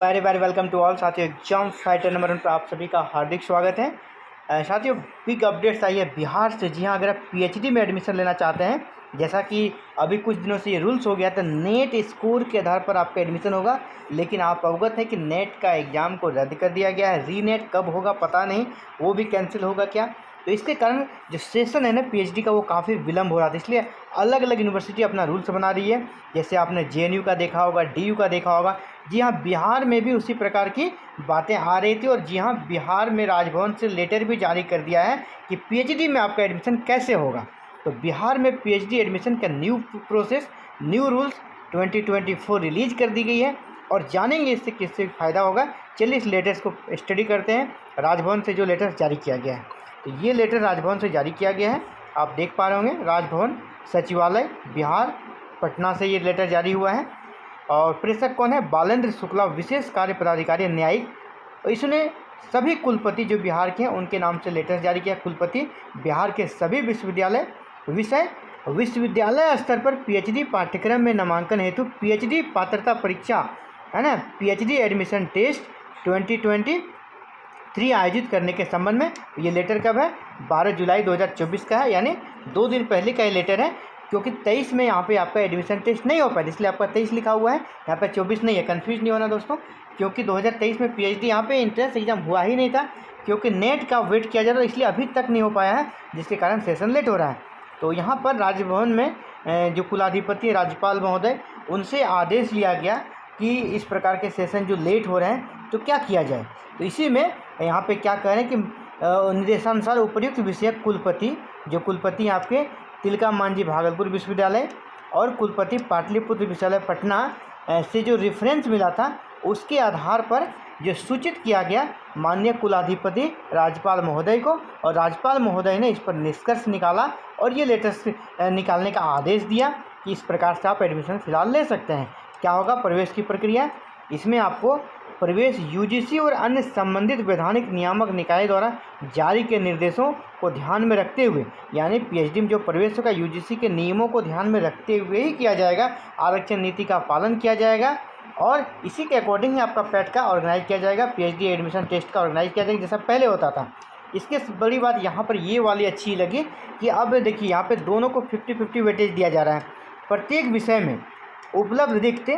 Very very welcome to all साथियों। Exam fighter number 1 पर आप सभी का हार्दिक स्वागत है। साथियों, बिग अपडेट्स आई है बिहार से। जी हाँ, अगर आप पीएचडी में एडमिशन लेना चाहते हैं, जैसा कि अभी कुछ दिनों से ये रूल्स हो गया था, नेट स्कोर के आधार पर आपका एडमिशन होगा। लेकिन आप अवगत है कि नेट का एग्ज़ाम को रद्द कर दिया गया है। रीनेट कब होगा पता नहीं, वो भी कैंसिल होगा क्या। तो इसके कारण जो सेशन है ना पीएचडी का, वो काफ़ी विलम्ब हो रहा था। इसलिए अलग अलग यूनिवर्सिटी अपना रूल्स बना रही है। जैसे आपने जेएनयू का देखा होगा, डीयू का देखा होगा। जी हाँ, बिहार में भी उसी प्रकार की बातें आ रही थी। और जी हाँ, बिहार में राजभवन से लेटर भी जारी कर दिया है कि पीएचडी में आपका एडमिशन कैसे होगा। तो बिहार में पीएचडी एडमिशन का new process, new rules 2024 release कर दी गई है। और जानेंगे इससे किससे फ़ायदा होगा। चलिए इस लेटर्स को स्टडी करते हैं। राजभवन से जो लेटर जारी किया गया है, तो ये लेटर राजभवन से जारी किया गया है। आप देख पा रहे होंगे, राजभवन सचिवालय बिहार पटना से ये लेटर जारी हुआ है। और प्रेषक कौन है? बालेंद्र शुक्ला, विशेष कार्य पदाधिकारी न्यायिक। और इसने सभी कुलपति जो बिहार के हैं उनके नाम से लेटर जारी किया। कुलपति बिहार के सभी विश्वविद्यालय विषय विश्वविद्यालय स्तर पर पीएचडी पाठ्यक्रम में नामांकन हेतु पीएचडी पात्रता परीक्षा है ना, पीएचडी एडमिशन टेस्ट 2023 आयोजित करने के संबंध में। ये लेटर कब है? 12 जुलाई 2024 का है, यानी 2 दिन पहले का ये लेटर है। क्योंकि 23 में यहाँ पे आपका एडमिशन टेस्ट नहीं हो पाया, इसलिए आपका 23 लिखा हुआ है, यहाँ पे 24 नहीं है। कन्फ्यूज नहीं होना दोस्तों, क्योंकि 2023 में पीएचडी यहाँ पे एंट्रेंस एग्जाम हुआ ही नहीं था। क्योंकि नेट का वेट किया जा रहा है, इसलिए अभी तक नहीं हो पाया है, जिसके कारण सेशन लेट हो रहा है। तो यहाँ पर राजभवन में जो कुलाधिपति राज्यपाल महोदय, उनसे आदेश लिया गया कि इस प्रकार के सेशन जो लेट हो रहे हैं तो क्या किया जाए। तो इसी में यहाँ पे क्या कह रहे हैं कि निर्देशानुसार उपर्युक्त विषयक कुलपति, जो कुलपति आपके तिलका मांझी भागलपुर विश्वविद्यालय और कुलपति पाटलिपुत्र विश्वविद्यालय पटना से जो रेफरेंस मिला था, उसके आधार पर जो सूचित किया गया माननीय कुलाधिपति राज्यपाल महोदय को। और राज्यपाल महोदय ने इस पर निष्कर्ष निकाला और ये लेटर्स निकालने का आदेश दिया कि इस प्रकार से आप एडमिशन फ़िलहाल ले सकते हैं। क्या होगा? प्रवेश की प्रक्रिया, इसमें आपको प्रवेश यूजीसी और अन्य संबंधित वैधानिक नियामक निकाय द्वारा जारी के निर्देशों को ध्यान में रखते हुए, यानी पीएचडी में जो प्रवेश होगा यूजीसी के नियमों को ध्यान में रखते हुए ही किया जाएगा। आरक्षण नीति का पालन किया जाएगा और इसी के अकॉर्डिंग ही आपका पैट का ऑर्गेनाइज किया जाएगा, पीएचडी एडमिशन टेस्ट का ऑर्गेनाइज किया जाएगा, जैसा पहले होता था। इसके बड़ी बात यहाँ पर ये वाली अच्छी लगी कि अब देखिए यहाँ पर दोनों को 50-50 वेटेज दिया जा रहा है। प्रत्येक विषय में उपलब्ध रिक्त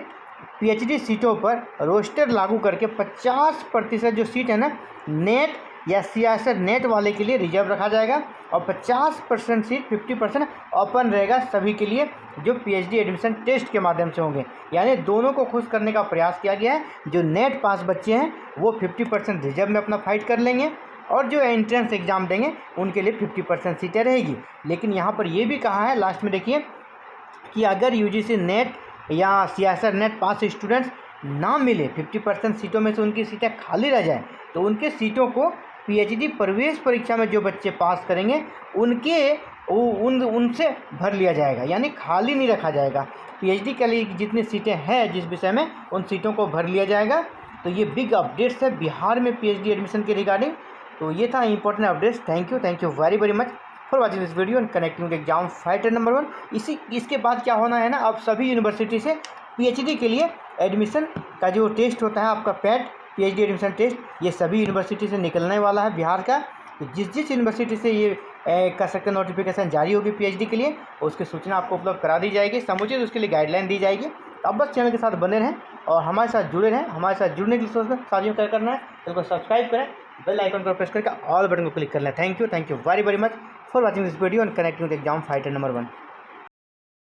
पीएचडी सीटों पर रोस्टर लागू करके 50% जो सीट है ना, नेट या सीएसआर नेट वाले के लिए रिजर्व रखा जाएगा और 50% सीट 50% ओपन रहेगा सभी के लिए, जो पीएचडी एडमिशन टेस्ट के माध्यम से होंगे। यानी दोनों को खुश करने का प्रयास किया गया है। जो नेट पास बच्चे हैं वो 50% रिजर्व में अपना फाइट कर लेंगे और जो एंट्रेंस एग्ज़ाम देंगे उनके लिए 50% सीटें रहेगी। लेकिन यहाँ पर ये भी कहा है लास्ट में, देखिए, कि अगर यूजीसी नेट या सीएसआर नेट पास स्टूडेंट्स ना मिले, 50% सीटों में से उनकी सीटें खाली रह जाए, तो उनके सीटों को पीएचडी प्रवेश परीक्षा में जो बच्चे पास करेंगे उनसे भर लिया जाएगा, यानी खाली नहीं रखा जाएगा। पीएचडी के लिए जितनी सीटें हैं जिस विषय में, उन सीटों को भर लिया जाएगा। तो ये बिग अपडेट्स है बिहार में पीएचडी एडमिशन के रिगार्डिंग। तो ये था important updates. Thank you very very much for watching this video and connecting exam fighter number 1। इसके बाद क्या होना है ना, अब सभी यूनिवर्सिटी से पीएचडी के लिए एडमिशन का जो टेस्ट होता है आपका पैट, पीएचडी एडमिशन टेस्ट, ये सभी यूनिवर्सिटी से निकलने वाला है बिहार का। तो जिस यूनिवर्सिटी से ये कर सकते नोटिफिकेशन जारी होगी पीएचडी के लिए, उसकी सूचना आपको उपलब्ध करा दी जाएगी, समुचित उसके लिए गाइडलाइन दी जाएगी। तो अब बस चैनल के साथ बने रहें और हमारे साथ जुड़े रहें। हमारे साथ जुड़ने के लिए साथियों क्या करना है, चैनल को सब्सक्राइब करें, बेल आइकन पर प्रेस करके ऑल बटन को क्लिक कर लें। Thank you very very much for watching this video and connecting with exam fighter number 1।